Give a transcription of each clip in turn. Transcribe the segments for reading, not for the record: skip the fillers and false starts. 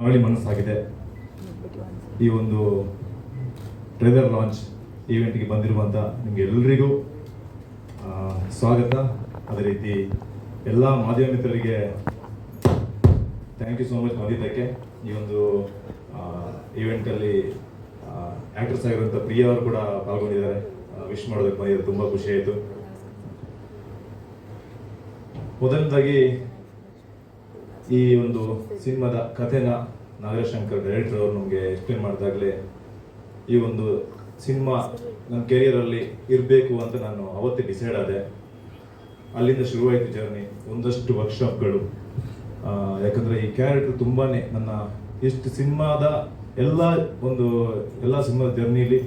ಮರಳಿ ಮನಸ್ಸಾಗಿದೆ. ಈ ಒಂದು ಟ್ರೇಲರ್ ಲಾಂಚ್ ಈವೆಂಟ್ಗೆ ಬಂದಿರುವಂಥ ನಿಮಗೆ ಎಲ್ಲರಿಗೂ ಸ್ವಾಗತ. ಅದೇ ರೀತಿ ಎಲ್ಲ ಮಾಧ್ಯಮ ಮಿತ್ರರಿಗೆ ಥ್ಯಾಂಕ್ ಯು ಸೋ ಮಚ್ ಬಂದಿದ್ದಕ್ಕೆ. ಈ ಒಂದು ಈವೆಂಟಲ್ಲಿ ಆ್ಯಕ್ಟ್ರೆಸ್ ಆಗಿರುವಂಥ ಪ್ರಿಯಾ ಅವರು ಕೂಡ ಪಾಲ್ಗೊಂಡಿದ್ದಾರೆ. ವಿಶ್ ಮಾಡೋದಕ್ಕೆ ಬಂದಿದ್ದು ತುಂಬ ಖುಷಿ ಆಯಿತು. ಮೊದಲನೇದಾಗಿ ಈ ಒಂದು ಸಿನಿಮಾದ ಕಥೆನ ನಾಗಶಂಕರ್ ಡೈರೆಕ್ಟರ್ ಅವರು ನಮಗೆ ಎಕ್ಸ್ಪ್ಲೇನ್ ಮಾಡಿದಾಗಲೇ ಈ ಒಂದು ಸಿನಿಮಾ ನನ್ನ ಕೆರಿಯರಲ್ಲಿ ಇರಬೇಕು ಅಂತ ನಾನು ಅವತ್ತೇ ಡಿಸೈಡ್ ಆದೆ. ಅಲ್ಲಿಂದ ಶುರುವಾಯಿತು ಜರ್ನಿ. ಒಂದಷ್ಟು ವರ್ಕ್ಶಾಪ್ಗಳು, ಯಾಕಂದರೆ ಈ ಕ್ಯಾರೆಕ್ಟರ್ ತುಂಬಾ ನನ್ನ ಎಷ್ಟು ಸಿನಿಮಾದ ಎಲ್ಲ ಸಿನಿಮಾದ ಜರ್ನಿಲಿ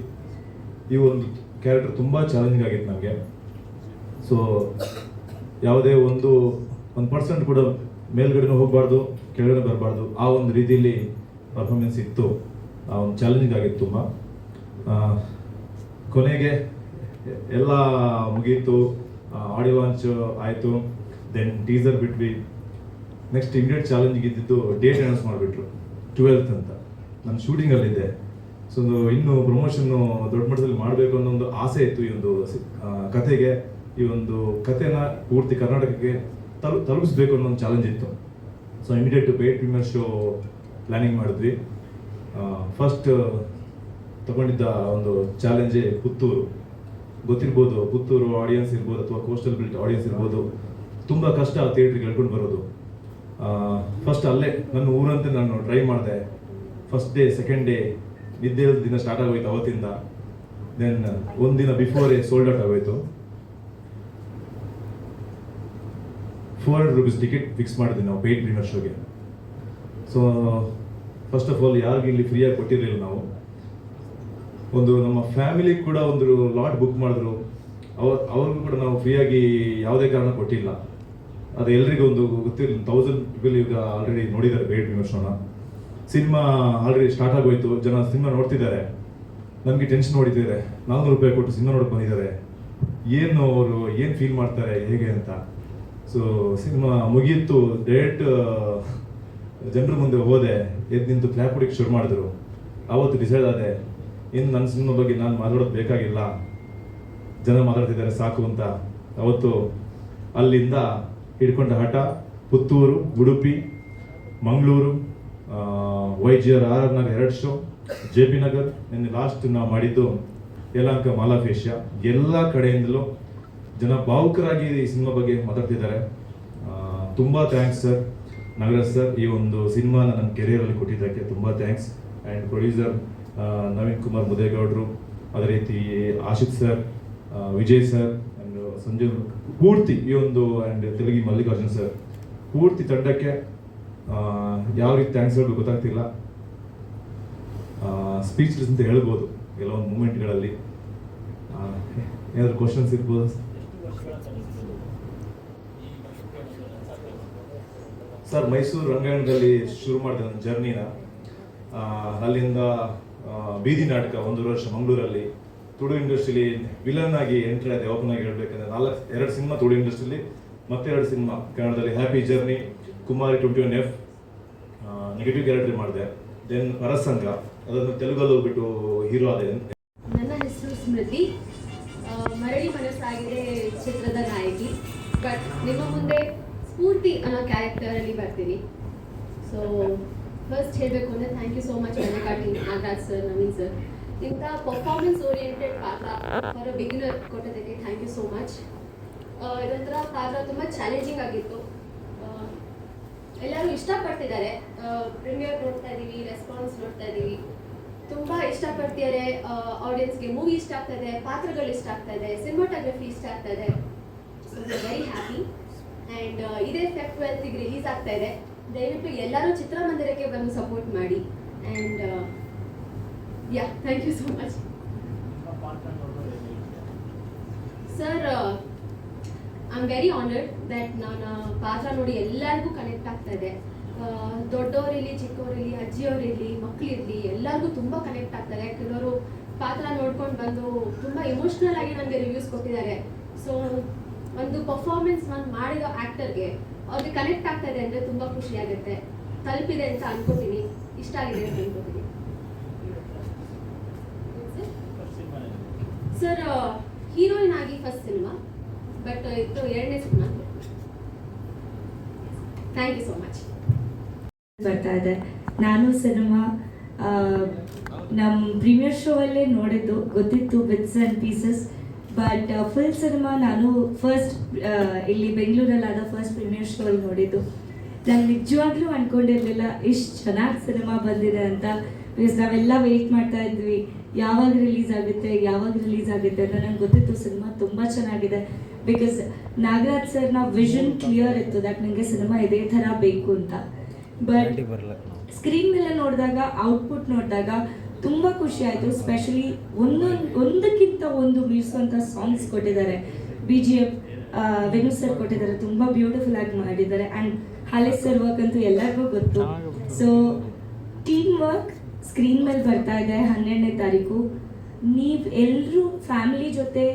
ಈ ಒಂದು ಕ್ಯಾರೆಕ್ಟರ್ ತುಂಬ ಚಾಲೆಂಜಿಂಗ್ ಆಗಿತ್ತು ನನಗೆ. ಸೊ ಯಾವುದೇ ಒಂದು 1% ಕೂಡ ಮೇಲ್ಗಡೆನೂ ಹೋಗಬಾರ್ದು, ಕೆಳಗಡೆ ಬರಬಾರ್ದು, ಆ ಒಂದು ರೀತಿಯಲ್ಲಿ ಪರ್ಫಾರ್ಮೆನ್ಸ್ ಇತ್ತು. ಆ ಒಂದು ಚಾಲೆಂಜಿಂಗ್ ಆಗಿತ್ತು ತುಂಬ. ಕೊನೆಗೆ ಎಲ್ಲ ಮುಗೀತು, ಆಡಿಯೋ ಲಾಂಚ್ ಆಯಿತು, ದೆನ್ ಟೀಸರ್ ಬಿಟ್ವಿ. ನೆಕ್ಸ್ಟ್ ಇಮಿಡಿಯೇಟ್ ಚಾಲೆಂಜಿಗೆ ಇದ್ದಿದ್ದು ಡೇಟ್ ಅನೌನ್ಸ್ ಮಾಡಿಬಿಟ್ರು 12th ಅಂತ. ನಾನು ಶೂಟಿಂಗಲ್ಲಿದ್ದೆ. ಸೊ ಇನ್ನು ಪ್ರಮೋಷನ್ನು ದೊಡ್ಡ ಮಟ್ಟದಲ್ಲಿ ಮಾಡಬೇಕು ಅನ್ನೋ ಒಂದು ಆಸೆ ಇತ್ತು. ಈ ಒಂದು ಕಥೆಗೆ, ಈ ಒಂದು ಕಥೆನ ಪೂರ್ತಿ ಕರ್ನಾಟಕಕ್ಕೆ ತಲುಪಿಸ್ಬೇಕು ಅನ್ನೋ ಒಂದು ಚಾಲೆಂಜ್ ಇತ್ತು. So immediate paid premiere show planning ಮಾಡಿದ್ವಿ. ಫಸ್ಟ್ ತಗೊಂಡಿದ್ದ ಒಂದು ಚಾಲೆಂಜೇ ಪುತ್ತೂರು. ಗೊತ್ತಿರ್ಬೋದು, ಪುತ್ತೂರು ಆಡಿಯನ್ಸ್ ಇರ್ಬೋದು ಅಥವಾ ಕೋಸ್ಟಲ್ ಬೆಲ್ಟ್ ಆಡಿಯನ್ಸ್ ಇರ್ಬೋದು, ತುಂಬ ಕಷ್ಟ ಆ ಥಿಯೇಟ್ರಿಗೆ ಹೇಳ್ಕೊಂಡು ಬರೋದು. ಫಸ್ಟ್ ಅಲ್ಲೇ ನನ್ನ ಊರಂತೆ ನಾನು ಟ್ರೈ ಮಾಡಿದೆ. ಫಸ್ಟ್ ಡೇ, ಸೆಕೆಂಡ್ ಡೇ ನಿದ್ದೆ ದಿನ ಸ್ಟಾರ್ಟ್ ಆಗೋಯ್ತು ಅವತ್ತಿಂದ. ದೆನ್ ಒಂದಿನ ಬಿಫೋರೇ ಸೋಲ್ಡ್ ಔಟ್ ಆಗೋಯ್ತು. 400 ರೂಪೀಸ್ ಟಿಕೆಟ್ ಫಿಕ್ಸ್ ಮಾಡಿದ್ವಿ ನಾವು ಪೇಯ್ಡ್ ಪ್ರೀಮಿಯರ್ ಶೋಗೆ. ಸೊ ಫಸ್ಟ್ ಆಫ್ ಆಲ್ ಯಾರಿಗೂ ಇಲ್ಲಿ ಫ್ರೀಯಾಗಿ ಕೊಟ್ಟಿರಲಿಲ್ಲ ನಾವು. ಒಂದು ನಮ್ಮ ಫ್ಯಾಮಿಲಿ ಕೂಡ ಒಂದು ಲಾಟ್ ಬುಕ್ ಮಾಡಿದ್ರು. ಅವ್ರಿಗೂ ಕೂಡ ನಾವು ಫ್ರೀಯಾಗಿ ಯಾವುದೇ ಕಾರಣ ಕೊಟ್ಟಿಲ್ಲ. ಅದು ಎಲ್ರಿಗೂ ಒಂದು ಗೊತ್ತಿರಲಿಲ್ಲ. 1000 ಪೀಪಲ್ ಈಗ ಆಲ್ರೆಡಿ ನೋಡಿದ್ದಾರೆ ಪೇಯ್ಡ್ ಪ್ರೀಮಿಯರ್ ಶೋನ. ಸಿನಿಮಾ ಆಲ್ರೆಡಿ ಸ್ಟಾರ್ಟ್ ಆಗೋಯ್ತು, ಜನ ಸಿನಿಮಾ ನೋಡ್ತಿದ್ದಾರೆ. ನನಗೆ ಟೆನ್ಷನ್ ಹೊಡಿತಿದ್ದಾರೆ. 400 ರೂಪಾಯಿ ಕೊಟ್ಟು ಸಿನಿಮಾ ನೋಡಕ್ಕೆ ಬಂದಿದ್ದಾರೆ, ಅವರು ಏನು ಫೀಲ್ ಮಾಡ್ತಾರೆ ಹೇಗೆ ಅಂತ. ಸೊ ಸಿನಿಮಾ ಮುಗಿಯಿತು, ಡೈರೆಕ್ಟ್ ಜನರ ಮುಂದೆ ಹೋದೆ, ಎದ್ದು ನಿಂತು ಕ್ಲಾಪ್ ಹೊಡಿಕ್ಕೆ ಶುರು ಮಾಡಿದ್ರು. ಆವತ್ತು ಡಿಸೈಡ್ ಆದೆ, ಇನ್ನು ನನ್ನ ಸಿನಿಮಾ ಬಗ್ಗೆ ನಾನು ಮಾತಾಡೋದು ಬೇಕಾಗಿಲ್ಲ, ಜನ ಮಾತಾಡ್ತಿದ್ದಾರೆ ಸಾಕು ಅಂತ. ಅವತ್ತು ಅಲ್ಲಿಂದ ಹಿಡ್ಕೊಂಡ ಹಠ Puttur, Udupi, Mangaluru, YGR RR Nagar 2 show, JP Nagar, ನಿನ್ನೆ ಲಾಸ್ಟ್ ನಾವು ಮಾಡಿದ್ದು ಯಲಹಂಕ ಮಾಲಾಫೇಶಿಯಾ. ಎಲ್ಲ ಕಡೆಯಿಂದಲೂ ಜನ ಭಾವುಕರಾಗಿ ಈ ಸಿನಿಮಾ ಬಗ್ಗೆ ಮಾತಾಡ್ತಿದ್ದಾರೆ. ತುಂಬ ಥ್ಯಾಂಕ್ಸ್ ಸರ್, ನಾಗರಾಜ್ ಸರ್, ಈ ಒಂದು ಸಿನಿಮಾನ ನನ್ನ ಕೆರಿಯರಲ್ಲಿ ಕೊಟ್ಟಿದ್ದಕ್ಕೆ ತುಂಬ thanks. And producer Naveen Kumar ಮುದೇಗೌಡರು, ಅದೇ ರೀತಿ Ashith sir, Vijay sir and Sanjeev, ಪೂರ್ತಿ ಈ ಒಂದು ಆ್ಯಂಡ್ ತೆಲುಗಿ ಮಲ್ಲಿಕಾರ್ಜುನ್ ಸರ್, ಪೂರ್ತಿ ತಂಡಕ್ಕೆ ಯಾವ ರೀತಿ ಥ್ಯಾಂಕ್ಸ್ ಹೇಳಬೇಕು ಗೊತ್ತಾಗ್ತಿಲ್ಲ. ಸ್ಪೀಚ್ಲೆಸ್ ಅಂತ ಹೇಳ್ಬೋದು ಕೆಲವೊಂದು ಮೂಮೆಂಟ್ಗಳಲ್ಲಿ. ಏನಾದರೂ ಕ್ವಶನ್ಸ್ ಇರ್ಬೋದು ಸರ್? ಮೈಸೂರು ರಂಗಾಯಣದಲ್ಲಿ ಶುರು ಮಾಡಿದೆ ನನ್ನ ಜರ್ನಿನ. ಅಲ್ಲಿಂದ ಬೀದಿ ನಾಟಕ 1 ವರ್ಷ ಮಂಗಳೂರಲ್ಲಿ, ತುಳು ಇಂಡಸ್ಟ್ರಿಲಿ ವಿಲನ್ ಆಗಿ ಎಂಟ್ರಿ ಆದೆ. ಓಪನ್ ಆಗಿ ಹೇಳ್ಬೇಕಂದ್ರೆ 2 ಸಿನಿಮಾ ತುಳು ಇಂಡಸ್ಟ್ರಿಲಿ, ಮತ್ತೆ 2 ಸಿನಿಮಾ ಕನ್ನಡದಲ್ಲಿ. ಹ್ಯಾಪಿ ಜರ್ನಿ, ಕುಮಾರಿ 21F ನೆಗೆಟಿವ್ ಕ್ಯಾರೆಕ್ಟರ್ ಮಾಡಿದೆ. ದೆನ್ ಪರಸಂಗ, ಅದನ್ನು ತೆಲುಗಲ್ಲಿ ಹೋಗ್ಬಿಟ್ಟು ಹೀರೋ ಆದೆ. ನನ್ನ ಹೆಸರು ಸ್ಮೃತಿ, ಮರಳಿ ಮನಸ್ಸಾಗಿದೆ ಚಿತ್ರದ ನಾಯಕಿ. ಬಟ್ ನಿಮ್ಮ ಮುಂದೆ ಸ್ಫೂರ್ತಿ ಅನ್ನೋ ಕ್ಯಾರೆಕ್ಟರಲ್ಲಿ ಬರ್ತೀನಿ. ಸೊ ಫಸ್ಟ್ ಹೇಳಬೇಕು ಅಂದರೆ thank you so much Mallikarjun, Nagaraj sir, Naveen sir. ಇಂಥ ಪರ್ಫಾರ್ಮೆನ್ಸ್ ಓರಿಯೆಂಟೆಡ್ ಪಾತ್ರ ಫಾರ್ ಅ ಬಿಗಿನರ್ ಕೊಟ್ಟೋದಕ್ಕೆ ಥ್ಯಾಂಕ್ ಯು ಸೋ ಮಚ್. ಇದೊಂಥರ ಪಾತ್ರ ತುಂಬ ಚಾಲೆಂಜಿಂಗ್ ಆಗಿತ್ತು. ಎಲ್ಲರೂ ಇಷ್ಟಪಡ್ತಿದ್ದಾರೆ. ಪ್ರೀಮಿಯರ್ ನೋಡ್ತಾ ಇದ್ದೀವಿ, ರೆಸ್ಪಾನ್ಸ್ ನೋಡ್ತಾ ಇದ್ದೀವಿ, ತುಂಬ ಇಷ್ಟಪಡ್ತಿದ್ದಾರೆ. ಆಡಿಯನ್ಸ್ಗೆ ಮೂವಿ ಇಷ್ಟ ಆಗ್ತಾ ಇದೆ, ಪಾತ್ರಗಳು ಇಷ್ಟ ಆಗ್ತಾ ಇದೆ, ಸಿನಿಮಾಟೋಗ್ರಫಿ ಇಷ್ಟ ಆಗ್ತಾ ಇದೆ. So very happy. ಆ್ಯಂಡ್ ಇದೇ Feb 12th ರಿಲೀಸ್ ಆಗ್ತಾ ಇದೆ. ದಯವಿಟ್ಟು ಎಲ್ಲರೂ ಚಿತ್ರಮಂದಿರಕ್ಕೆ ಬಂದು ಸಪೋರ್ಟ್ ಮಾಡಿ. And yeah, thank you so much sir. I am very honoured that ನಾನು ಪಾತ್ರ ನೋಡಿ ಎಲ್ಲರಿಗೂ ಕನೆಕ್ಟ್ ಆಗ್ತಾ ಇದೆ. ದೊಡ್ಡವರಿರಲಿ, ಚಿಕ್ಕವರಿರಲಿ, ಅಜ್ಜಿಯವರಿರಲಿ, ಮಕ್ಕಳಿರಲಿ, ಎಲ್ಲರಿಗೂ ತುಂಬ ಕನೆಕ್ಟ್ ಆಗ್ತಾರೆ. ಕೆಲವರು ಪಾತ್ರ ನೋಡ್ಕೊಂಡು ಬಂದು ತುಂಬ ಇಮೋಷ್ನಲ್ ಆಗಿ ನನಗೆ ರಿವ್ಯೂಸ್ ಕೊಟ್ಟಿದ್ದಾರೆ. ಸೊ ಒಂದು ಪರ್ಫಾರ್ಮೆನ್ಸ್ ಮಾಡಿರೋ ಆ್ಯಕ್ಟರ್ಗೆ ಅವ್ರಿಗೆ ಕನೆಕ್ಟ್ ಆಗ್ತಾ ಇದೆ ಅಂದರೆ ತುಂಬ ಖುಷಿ ಆಗುತ್ತೆ, ತಲುಪಿದೆ ಅಂತ ಅನ್ಕೋತೀನಿ. ಇಷ್ಟ ಆಗಿದೆ ಅಂತ ಅನ್ಕೋತೀನಿ. ಸರ್ ಹೀರೋಯಿನ್ ಆಗಿ ಫಸ್ಟ್ ಸಿನಿಮಾ, ಬಟ್ ಇದು 2ನೇ ಸಿನಿಮಾ. Thank you so much. ಬರ್ತಾ ಇದೆ. ನಾನು ಸಿನಿಮಾ ನಮ್ಮ ಪ್ರೀಮಿಯರ್ ಶೋ ಅಲ್ಲೇ ನೋಡಿದ್ದು, ಗೊತ್ತಿತ್ತು bits and pieces. But full cinema ನಾನು ಫಸ್ಟ್ ಇಲ್ಲಿ ಬೆಂಗಳೂರಲ್ಲಾದ ಫಸ್ಟ್ ಪ್ರೀಮಿಯರ್ ಶೋ ಅಲ್ಲಿ ನೋಡಿದ್ದು. ನಾನು ನಿಜವಾಗ್ಲೂ ಅಂದ್ಕೊಂಡಿರಲಿಲ್ಲ ಇಷ್ಟು ಚೆನ್ನಾಗಿ ಸಿನಿಮಾ ಬಂದಿದೆ ಅಂತ. ಬಿಕಾಸ್ ನಾವೆಲ್ಲ ವೆಯ್ಟ್ ಮಾಡ್ತಾ ಇದ್ವಿ ಯಾವಾಗ ರಿಲೀಸ್ ಆಗುತ್ತೆ ಅಂತ. ನಂಗೆ ಗೊತ್ತಿತ್ತು ಸಿನಿಮಾ ತುಂಬ ಚೆನ್ನಾಗಿದೆ. ಬಿಕಾಸ್ ನಾಗರಾಜ್ ಸರ್ನ ವಿಷನ್ ಕ್ಲಿಯರ್ ಇತ್ತು ದಟ್ ನನಗೆ ಸಿನಿಮಾ ಇದೇ ಥರ ಬೇಕು ಅಂತ. ಬಟ್ ಸ್ಕ್ರೀನ್ ಮೇಲೆ ನೋಡಿದಾಗ, ಔಟ್ಪುಟ್ ನೋಡಿದಾಗ ತುಂಬ ಖುಷಿ ಆಯಿತು. ಸ್ಪೆಷಲಿ ಒಂದಕ್ಕಿಂತ ಒಂದು ಮೀರಿಸುವಂಥ ಸಾಂಗ್ಸ್ ಕೊಟ್ಟಿದ್ದಾರೆ. BGM ವೆನು ಸರ್ ಕೊಟ್ಟಿದ್ದಾರೆ, ತುಂಬ ಬ್ಯೂಟಿಫುಲ್ ಆಗಿ ಮಾಡಿದ್ದಾರೆ. ಆ್ಯಂಡ್ ಹಾಲೆ ಸರ್ ವರ್ಕ್ ಅಂತೂ ಎಲ್ಲರಿಗೂ ಗೊತ್ತು. ಸೊ ಟೀಮ್ ವರ್ಕ್ ಸ್ಕ್ರೀನ್ ಮೇಲೆ ಬರ್ತಾ ಇದೆ 12ನೇ ತಾರೀಕು. ನೀವು ಎಲ್ಲರೂ ಫ್ಯಾಮಿಲಿ ಜೊತೆ,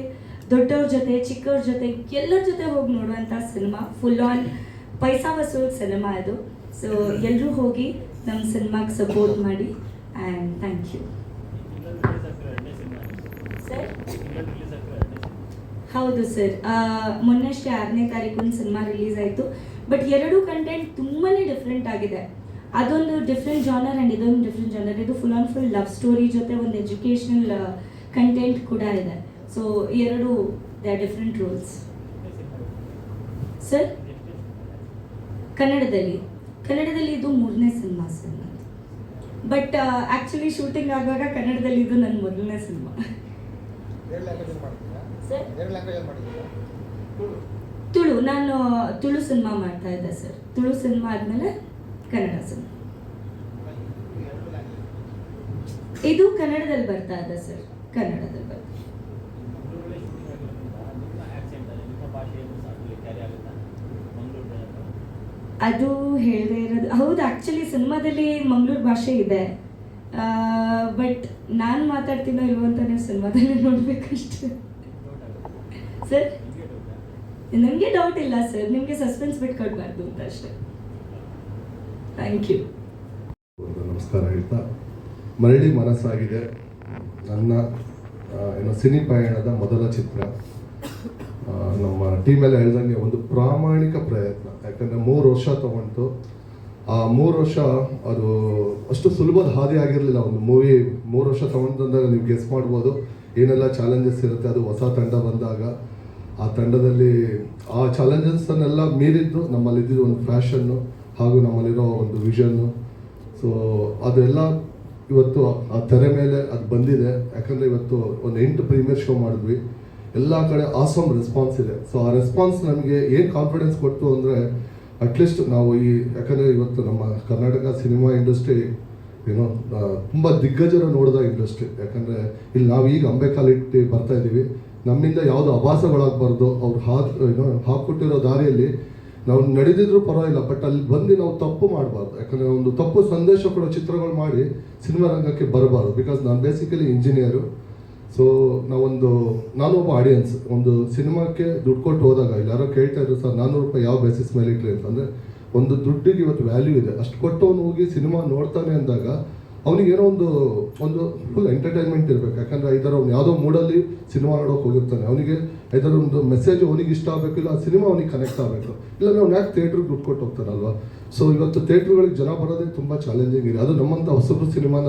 ದೊಡ್ಡವ್ರ ಜೊತೆ, ಚಿಕ್ಕವ್ರ ಜೊತೆ, ಎಲ್ಲರ ಜೊತೆ ಹೋಗಿ ನೋಡುವಂಥ ಸಿನಿಮಾ. ಫುಲ್ ಆನ್ ಪೈಸಾ ವಸೂಲ್ ಸಿನಿಮಾ ಇದು. ಸೊ ಎಲ್ಲರೂ ಹೋಗಿ ನಮ್ಮ ಸಿನಿಮಾಗೆ ಸಪೋರ್ಟ್ ಮಾಡಿ. And thank you sir. ಹೌದು ಸರ್, ಮೊನ್ನೆಷ್ಟೇ 6ನೇ ತಾರೀಕು ಒಂದು ಸಿನಿಮಾ ರಿಲೀಸ್ ಆಯಿತು. ಬಟ್ 2 ಕಂಟೆಂಟ್ ತುಂಬಾ ಡಿಫ್ರೆಂಟ್ ಆಗಿದೆ. ಅದೊಂದು ಡಿಫ್ರೆಂಟ್ ಜಾನರ್ ಆ್ಯಂಡ್ ಇದೊಂದು ಡಿಫ್ರೆಂಟ್ ಜಾನರ್. ಇದು full on full love story ಜೊತೆ ಒಂದು ಎಜುಕೇಷನಲ್ ಕಂಟೆಂಟ್ ಕೂಡ ಇದೆ. So 2 they are different roles. Sir ಕನ್ನಡದಲ್ಲಿ ಇದು 3ನೇ cinema sir. But actually shooting ಆಗುವಾಗ ಕನ್ನಡದಲ್ಲಿ ಇದು ನನ್ನ ಮೊದಲನೇ ಸಿನಿಮಾ. ತುಳು, ನಾನು ತುಳು ಸಿನಿಮಾ ಮಾಡ್ತಾ ಇದ್ದೆ ಸರ್. ತುಳು ಸಿನಿಮಾ ಆದಮೇಲೆ ಕನ್ನಡ ಸಿನಿಮಾ. ಇದು ಕನ್ನಡದಲ್ಲಿ ಬರ್ತಾ ಇದೆ ಸರ್, ಕನ್ನಡದಲ್ಲಿ ಬರ್ತಾ. ಅದು ಹೇಳದೇ ಇರೋದು ಹೌದು. ಆ್ಯಕ್ಚುಲಿ ಸಿನಿಮಾದಲ್ಲಿ ಮಂಗಳೂರು ಭಾಷೆ ಇದೆ. ಬಟ್ ನಾನು ಮಾತಾಡ್ತೀನೋ ಇಲ್ವೋ ಅಂತ ನೀವು ಸಿನಿಮಾದಲ್ಲಿ ನೋಡಬೇಕಷ್ಟೆ ಸರ್. ನನಗೆ ಡೌಟ್ ಇಲ್ಲ ಸರ್, ನಿಮಗೆ ಸಸ್ಪೆನ್ಸ್ ಬಿಟ್ಟು ಕೊಡಬಾರ್ದು ಅಂತ ಅಷ್ಟೇ. Thank you. ನಮಸ್ಕಾರ ಹೇಳ್ತಾ, ಮರಳಿ ಮನಸ್ಸಾಗಿದೆ ನನ್ನ ಸಿನಿ ಪಯಣದ ಮೊದಲ ಚಿತ್ರ. ನಮ್ಮ ಟೀಮೆಲ್ಲ ಹೇಳ್ದಂಗೆ ಒಂದು ಪ್ರಾಮಾಣಿಕ ಪ್ರಯತ್ನ. ಯಾಕಂದರೆ 3 ವರ್ಷ ತಗೊಂಡು ಆ 3 ವರ್ಷ ಅದು ಅಷ್ಟು ಸುಲಭದ ಹಾದಿ ಆಗಿರಲಿಲ್ಲ. ಒಂದು ಮೂವಿ 3 ವರ್ಷ ತಗೊಂಡಂದಾಗ ನೀವು ಗೆಸ್ ಮಾಡ್ಬೋದು ಏನೆಲ್ಲ ಚಾಲೆಂಜಸ್ ಇರುತ್ತೆ. ಅದು ಹೊಸ ತಂಡ ಬಂದಾಗ ಆ ತಂಡದಲ್ಲಿ ಆ ಚಾಲೆಂಜಸ್ಸನ್ನೆಲ್ಲ ಮೀರಿದ್ದು ನಮ್ಮಲ್ಲಿದ್ದು ಒಂದು ಫ್ಯಾಷನ್ನು ಹಾಗೂ ನಮ್ಮಲ್ಲಿರೋ ಒಂದು ವಿಷನ್ನು. ಸೊ ಅದೆಲ್ಲ ಇವತ್ತು ಆ ತೆರೆ ಮೇಲೆ ಅದು ಬಂದಿದೆ. ಯಾಕಂದರೆ ಇವತ್ತು ಒಂದು 8 ಪ್ರೀಮಿಯರ್ ಶೋ ಮಾಡಿದ್ವಿ. ಎಲ್ಲ ಕಡೆ ಆಸಮ್ ರೆಸ್ಪಾನ್ಸ್ ಇದೆ. ಸೊ ಆ ರೆಸ್ಪಾನ್ಸ್ ನಮಗೆ ಏನು ಕಾನ್ಫಿಡೆನ್ಸ್ ಕೊಡ್ತು ಅಂದರೆ, ಅಟ್ಲೀಸ್ಟ್ ನಾವು ಯಾಕಂದರೆ ಇವತ್ತು ನಮ್ಮ ಕರ್ನಾಟಕ ಸಿನಿಮಾ ಇಂಡಸ್ಟ್ರಿ ಏನೋ ತುಂಬ ದಿಗ್ಗಜರ ನೋಡಿದ ಇಂಡಸ್ಟ್ರಿ. ಯಾಕಂದರೆ ಇಲ್ಲಿ ನಾವು ಈಗ ಅಂಬೆಕಾಲಿಟ್ಟು ಬರ್ತಾ ಇದ್ದೀವಿ. ನಮ್ಮಿಂದ ಯಾವುದು ಅಭಾಸಗಳಾಗಬಾರ್ದು. ಅವ್ರು ಹಾಕ್ಕೊಟ್ಟಿರೋ ದಾರಿಯಲ್ಲಿ ನಾವು ನಡೆದಿದ್ರು ಪರವಾಗಿಲ್ಲ, ಬಟ್ ಅಲ್ಲಿ ಬಂದು ನಾವು ತಪ್ಪು ಮಾಡಬಾರ್ದು. ಯಾಕಂದರೆ ಒಂದು ತಪ್ಪು ಸಂದೇಶ ಕೊಡೋ ಚಿತ್ರಗಳು ಮಾಡಿ ಸಿನಿಮಾ ರಂಗಕ್ಕೆ ಬರಬಾರ್ದು. ಬಿಕಾಸ್ ನಾನು ಬೇಸಿಕಲಿ ಇಂಜಿನಿಯರು. ಸೊ ನಾನೊಬ್ಬ ಆಡಿಯನ್ಸ್. ಒಂದು ಸಿನಿಮಾಕ್ಕೆ ದುಡ್ಡು ಕೊಟ್ಟು ಹೋದಾಗ ಇಲ್ಲಿ ಯಾರೋ ಕೇಳ್ತಾ ಇದ್ರು, ಸರ್ 400 ರೂಪಾಯಿ ಯಾವ ಬೇಸಿಸ್ ಮೇಲೆ ಇಟ್ರಿ ಅಂತಂದರೆ, ಒಂದು ದುಡ್ಡಿಗೆ ಇವತ್ತು ವ್ಯಾಲ್ಯೂ ಇದೆ. ಅಷ್ಟು ಕೊಟ್ಟು ಅವನು ಹೋಗಿ ಸಿನಿಮಾ ನೋಡ್ತಾನೆ ಅಂದಾಗ ಅವನಿಗೇನೋ ಒಂದು ಫುಲ್ ಎಂಟರ್ಟೈನ್ಮೆಂಟ್ ಇರಬೇಕು. ಯಾಕಂದರೆ ಇದರ ಅವ್ನು ಯಾವುದೋ ಮೂಡಲ್ಲಿ ಸಿನಿಮಾ ನೋಡೋಕೆ ಹೋಗಿರ್ತಾನೆ. ಅವನಿಗೆ ಇದರ ಒಂದು ಮೆಸೇಜ್ ಅವನಿಗೆ ಇಷ್ಟ ಆಗಬೇಕು, ಇಲ್ಲ ಆ ಸಿನಿಮಾ ಅವನಿಗೆ ಕನೆಕ್ಟ್ ಆಗಬೇಕು. ಇಲ್ಲಾಂದರೆ ಅವ್ನು ಯಾಕೆ ಥಿಯೇಟ್ರಿಗೆ ದುಡ್ಡು ಕೊಟ್ಟು ಹೋಗ್ತಾನಲ್ವ. ಸೊ ಇವತ್ತು ಥಿಯೇಟ್ರುಗಳಿಗೆ ಜನ ಬರೋದೇ ತುಂಬ ಚಾಲೆಂಜಿಂಗ್ ಇದೆ. ಅದು ನಮ್ಮಂಥ ಹೊಸಬ್ರು ಸಿನಿಮಾನ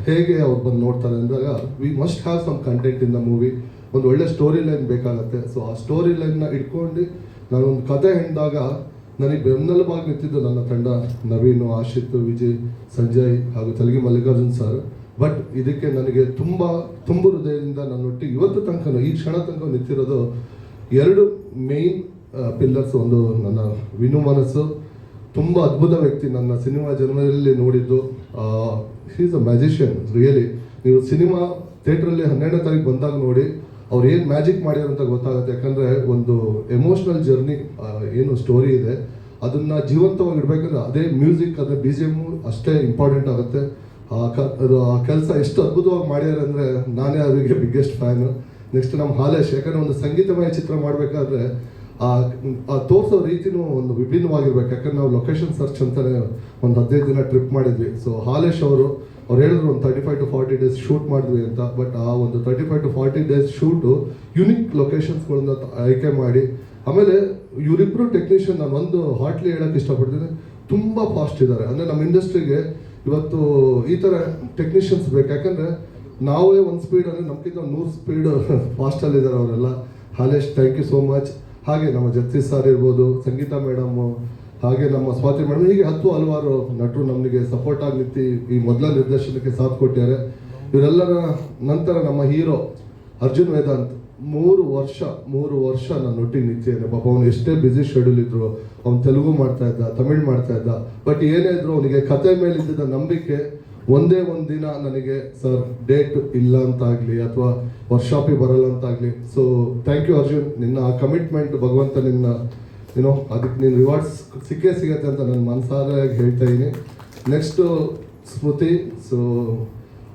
ಹೇಗೆ ಅವ್ರು ಬಂದು ನೋಡ್ತಾರೆ ಅಂದಾಗ, we must have some content in the movie. ಒಂದು ಒಳ್ಳೆ ಸ್ಟೋರಿ ಲೈನ್ ಬೇಕಾಗತ್ತೆ. ಸೊ ಆ ಸ್ಟೋರಿ ಲೈನ್ನ ಇಟ್ಕೊಂಡು ನಾನೊಂದು ಕತೆ ಹೇಳಿದಾಗ ನನಗೆ ಬೆನ್ನೆಲುಬಾಗಿ ನಿಂತಿದ್ದು ನನ್ನ ತಂಡ, ನವೀನು, ಆಶಿತ್, ವಿಜಯ್, ಸಂಜಯ್ ಹಾಗೂ ತೆಲುಗಿ ಮಲ್ಲಿಕಾರ್ಜುನ್ ಸರ್. ಬಟ್ ಇದಕ್ಕೆ ನನಗೆ ತುಂಬ ಹೃದಯದಿಂದ ನನ್ನೊಟ್ಟಿಗೆ ಇವತ್ತು ತನಕ ಈ ಕ್ಷಣ ತನಕ ನಿಂತಿರೋದು 2 ಮೇಯ್ನ್ ಪಿಲ್ಲರ್ಸ್. ಒಂದು ನನ್ನ ವಿನು ಮನಸ್ಸು, ತುಂಬ ಅದ್ಭುತ ವ್ಯಕ್ತಿ. ನನ್ನ ಸಿನಿಮಾ ಜನ್ಮದಲ್ಲಿ ನೋಡಿದ್ದು, he is a magician really. ನೀವು ಸಿನಿಮಾ ಥಿಯೇಟ್ರಲ್ಲಿ 12ನೇ ತಾರೀಕು ಬಂದಾಗ ನೋಡಿ ಅವ್ರು ಏನು ಮ್ಯಾಜಿಕ್ ಮಾಡ್ಯಾರ ಅಂತ ಗೊತ್ತಾಗುತ್ತೆ. ಯಾಕಂದರೆ ಒಂದು ಎಮೋಷ್ನಲ್ ಜರ್ನಿ ಏನು ಸ್ಟೋರಿ ಇದೆ ಅದನ್ನು ಜೀವಂತವಾಗಿ ಇಡಬೇಕಂದ್ರೆ ಅದೇ ಮ್ಯೂಸಿಕ್, ಅದೇ BGM ಅಷ್ಟೇ ಇಂಪಾರ್ಟೆಂಟ್ ಆಗುತ್ತೆ. ಆ ಕೆಲಸ ಎಷ್ಟು ಅದ್ಭುತವಾಗಿ ಮಾಡ್ಯಾರ ಅಂದರೆ ನಾನೇ ಅವರಿಗೆ ಬಿಗ್ಗೆಸ್ಟ್ ಫ್ಯಾನು. ನೆಕ್ಸ್ಟ್ ನಮ್ಮ ಹಾಲೇಶ್, ಯಾಕಂದರೆ ಒಂದು ಸಂಗೀತಮಯ ಚಿತ್ರ ಮಾಡಬೇಕಾದ್ರೆ ಆ ತೋರಿಸೋ ರೀತಿನೂ ಒಂದು ವಿಭಿನ್ನವಾಗಿರ್ಬೇಕು. ಯಾಕಂದ್ರೆ ನಾವು ಲೊಕೇಶನ್ ಸರ್ಚ್ ಅಂತಲೇ ಒಂದು 15 ದಿನ ಟ್ರಿಪ್ ಮಾಡಿದ್ವಿ. ಸೊ ಹಾಲೇಶ್ ಅವ್ರು ಹೇಳಿದ್ರು ಒಂದು 35 to 40 ಡೇಸ್ ಶೂಟ್ ಮಾಡಿದ್ವಿ ಅಂತ. ಬಟ್ ಆ ಒಂದು 35 to 40 ಡೇಸ್ ಶೂಟು ಯುನಿಕ್ ಲೊಕೇಶನ್ಸ್ಗಳನ್ನ ಆಯ್ಕೆ ಮಾಡಿ, ಆಮೇಲೆ ಇವರಿಬ್ಬರು ಟೆಕ್ನಿಷಿಯನ್ ನಾನು ಒಂದು ಹಾಟ್ಲಿ ಹೇಳೋಕ್ಕೆ ಇಷ್ಟಪಡ್ತೀನಿ, ತುಂಬ ಫಾಸ್ಟ್ ಇದ್ದಾರೆ. ಅಂದರೆ ನಮ್ಮ ಇಂಡಸ್ಟ್ರಿಗೆ ಇವತ್ತು ಈ ಥರ ಟೆಕ್ನಿಷಿಯನ್ಸ್ ಬೇಕು. ಯಾಕಂದರೆ ನಾವೇ ಒಂದು ಸ್ಪೀಡ್ ಅಂದರೆ ನಮ್ಗಿಂತ 100 ಸ್ಪೀಡ್ ಫಾಸ್ಟಲ್ಲಿದ್ದಾರೆ ಅವರೆಲ್ಲ. Halesh, thank you so much. ಹಾಗೆ ನಮ್ಮ ಜಗದೀಶ್ ಸರ್ ಇರ್ಬೋದು, ಸಂಗೀತಾ ಮೇಡಮು, ಹಾಗೆ ನಮ್ಮ ಸ್ವಾತಿ ಮೇಡಮ್, ಹೀಗೆ ಹಲವಾರು ನಟರು ನಮಗೆ ಸಪೋರ್ಟ್ ಆಗಿ ನಿಂತು ಈ ಮೊದಲ ನಿರ್ದೇಶನಕ್ಕೆ ಸಾಥ್ ಕೊಟ್ಟಿದ್ದಾರೆ. ಇವರೆಲ್ಲರ ನಂತರ ನಮ್ಮ ಹೀರೋ ಅರ್ಜುನ್ ವೇದಾಂತ್ 3 ವರ್ಷ ನಾನು ಒಟ್ಟಿಗೆ ನಿಂತಿದ್ದೇನೆ. ಪಾಪ ಅವನು ಎಷ್ಟೇ ಬ್ಯುಸಿ ಶೆಡ್ಯೂಲ್ ಇದ್ರು, ಅವ್ನು ತೆಲುಗು ಮಾಡ್ತಾ ಇದ್ದ, ತಮಿಳ್ ಮಾಡ್ತಾ ಇದ್ದ. ಬಟ್ ಏನೇ ಇದ್ರು ಅವನಿಗೆ ಕತೆ ಮೇಲೆ ಇದ್ದಿದ್ದ ನಂಬಿಕೆ, ಒಂದೇ ಒಂದು ದಿನ ನನಗೆ ಸರ್ ಡೇಟ್ ಇಲ್ಲ ಅಂತಾಗಲಿ ಅಥವಾ ವರ್ಕ್ಶಾಪಿಗೆ ಬರಲ್ಲ ಅಂತಾಗಲಿ. ಸೊ ಥ್ಯಾಂಕ್ ಯು ಅರ್ಜುನ್, ನಿನ್ನ ಆ ಕಮಿಟ್ಮೆಂಟ್ ಭಗವಂತ ನಿನ್ನ ಅದಕ್ಕೆ ನೀನು ರಿವಾರ್ಡ್ಸ್ ಸಿಗತ್ತೆ ಅಂತ ನನ್ನ ಮನಸಾರೆ ಹೇಳ್ತಾ ಇದ್ದೀನಿ. ನೆಕ್ಸ್ಟು ಸ್ಮೃತಿ. ಸೊ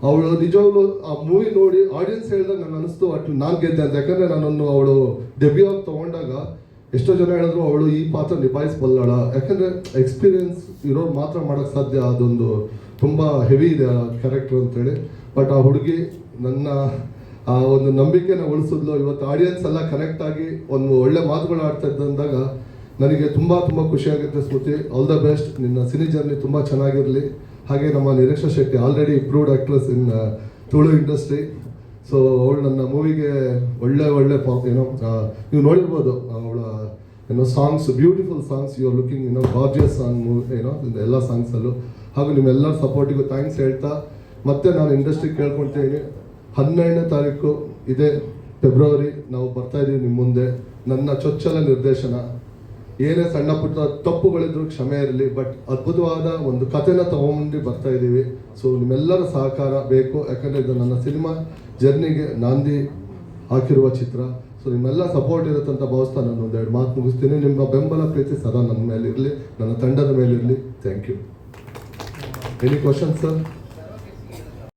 ಅವಳು ನಿಜವಾಗ್ಲೂ ಆ ಮೂವಿ ನೋಡಿ ಆಡಿಯನ್ಸ್ ಹೇಳಿದಾಗ ನನಗೆ ಅನಿಸ್ತು ಅಟ್ ನಾನು ಗೆದ್ದೆ ಅಂತ. ಯಾಕಂದರೆ ನಾನೊಂದು ಅವಳು ಡೆಬ್ಯೂ ಆಗಿ ತೊಗೊಂಡಾಗ ಎಷ್ಟೋ ಜನ ಹೇಳಿದ್ರು ಅವಳು ಈ ಪಾತ್ರ ನಿಭಾಯಿಸಬಲ್ಲಳ, ಯಾಕಂದರೆ ಎಕ್ಸ್ಪೀರಿಯನ್ಸ್ ಇರೋರು ಮಾತ್ರ ಮಾಡೋಕ್ಕೆ ಸಾಧ್ಯ, ಅದೊಂದು ತುಂಬ ಹೆವಿ ಇದೆ ಆ ಕ್ಯಾರೆಕ್ಟರ್ ಅಂತೇಳಿ. ಬಟ್ ಆ ಹುಡುಗಿ ನನ್ನ ಆ ಒಂದು ನಂಬಿಕೆನ ಉಳಿಸಿದ್ಲು. ಇವತ್ತು ಆಡಿಯನ್ಸ್ ಎಲ್ಲ ಕನೆಕ್ಟ್ ಆಗಿ ಒಂದು ಒಳ್ಳೆ ಮಾತುಗಳು ಆಡ್ತಾ ಇದ್ದಂದಾಗ ನನಗೆ ತುಂಬ ಖುಷಿಯಾಗುತ್ತೆ. Smriti, all the best. ನಿನ್ನ ಸಿನಿ ಜರ್ನಿ ತುಂಬ ಚೆನ್ನಾಗಿರಲಿ. ಹಾಗೆ ನಮ್ಮ Nireeksha Shetty, already improved actress in Tulu industry. So ಅವಳು ನನ್ನ ಮೂವಿಗೆ ಒಳ್ಳೆ ನೀವು ನೋಡಿರ್ಬೋದು ಅವಳ songs, beautiful songs. You are looking gorgeous on movie ಎಲ್ಲ ಸಾಂಗ್ಸಲ್ಲೂ. ಹಾಗೂ ನಿಮ್ಮೆಲ್ಲರ ಸಪೋರ್ಟಿಗೂ ಥ್ಯಾಂಕ್ಸ್ ಹೇಳ್ತಾ, ಮತ್ತೆ ನಾನು ಇಂಡಸ್ಟ್ರಿಗೆ ಕೇಳ್ಕೊಳ್ತೀನಿ, 12ನೇ ತಾರೀಕು ಇದೇ ಫೆಬ್ರವರಿ ನಾವು ಬರ್ತಾ ಇದ್ದೀವಿ ನಿಮ್ಮ ಮುಂದೆ. ನನ್ನ ಚೊಚ್ಚಲ ನಿರ್ದೇಶನ. ಏನೇ ಸಣ್ಣ ಪುಟ್ಟ ತಪ್ಪುಗಳಿದ್ರು ಕ್ಷಮೆ ಇರಲಿ, ಬಟ್ ಅದ್ಭುತವಾದ ಒಂದು ಕಥೆನ ತಗೊಂಡು ಬರ್ತಾ ಇದ್ದೀವಿ. ಸೊ ನಿಮ್ಮೆಲ್ಲರ ಸಹಕಾರ ಬೇಕು, ಯಾಕಂದರೆ ಇದು ನನ್ನ ಸಿನಿಮಾ ಜರ್ನಿಗೆ ನಾಂದಿ ಹಾಕಿರುವ ಚಿತ್ರ. ಸೊ ನಿಮ್ಮೆಲ್ಲ ಸಪೋರ್ಟ್ ಇರುತ್ತೆ ಅಂತ ಭಾವಿಸ್ತಾ ನಾನು 2 ಮಾತು ಮುಗಿಸ್ತೀನಿ. ನಿಮ್ಮ ಬೆಂಬಲ ಪ್ರೀತಿ ಸದಾ ನನ್ನ ಮೇಲೆ ಇರಲಿ, ನನ್ನ ತಂಡದ ಮೇಲೆ ಇರಲಿ. Thank you. Any question sir?